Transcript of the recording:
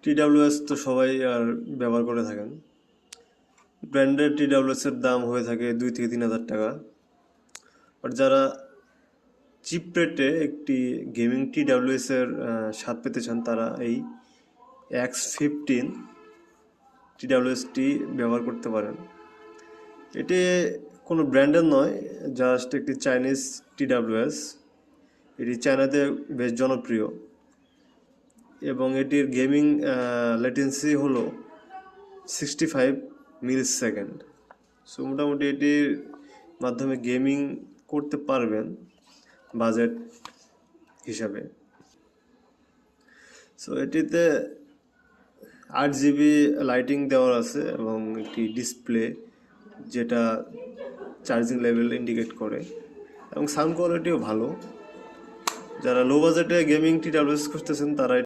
TWS তো সবাই আর ব্যবহার করে থাকেন। ব্র্যান্ডেড TWS এর দাম হয়ে থাকে 2 থেকে 3 হাজার টাকা। আর যারা চিপ রেটে একটি গেমিং TWS এর স্বাদ পেতে চান, তারা এই X15 TWSটি ব্যবহার করতে পারেন। এটি কোনো ব্র্যান্ডের নয়, জাস্ট একটি চাইনিজ TWS। এটি চায়নাতে বেশ জনপ্রিয় এবং এটির গেমিং লেটেন্সি হলো 65 মিলি সেকেন্ড। সো মোটামুটি এটির মাধ্যমে গেমিং করতে পারবেন বাজেট হিসাবে। সো এটিতে 8 GB লাইটিং দেওয়ার আছে এবং একটি ডিসপ্লে যেটা চার্জিং লেভেল ইন্ডিকেট করে, এবং সাউন্ড কোয়ালিটিও ভালো। যারা লো বাজেটে গেমিং TWS খুঁজতেছেন তারা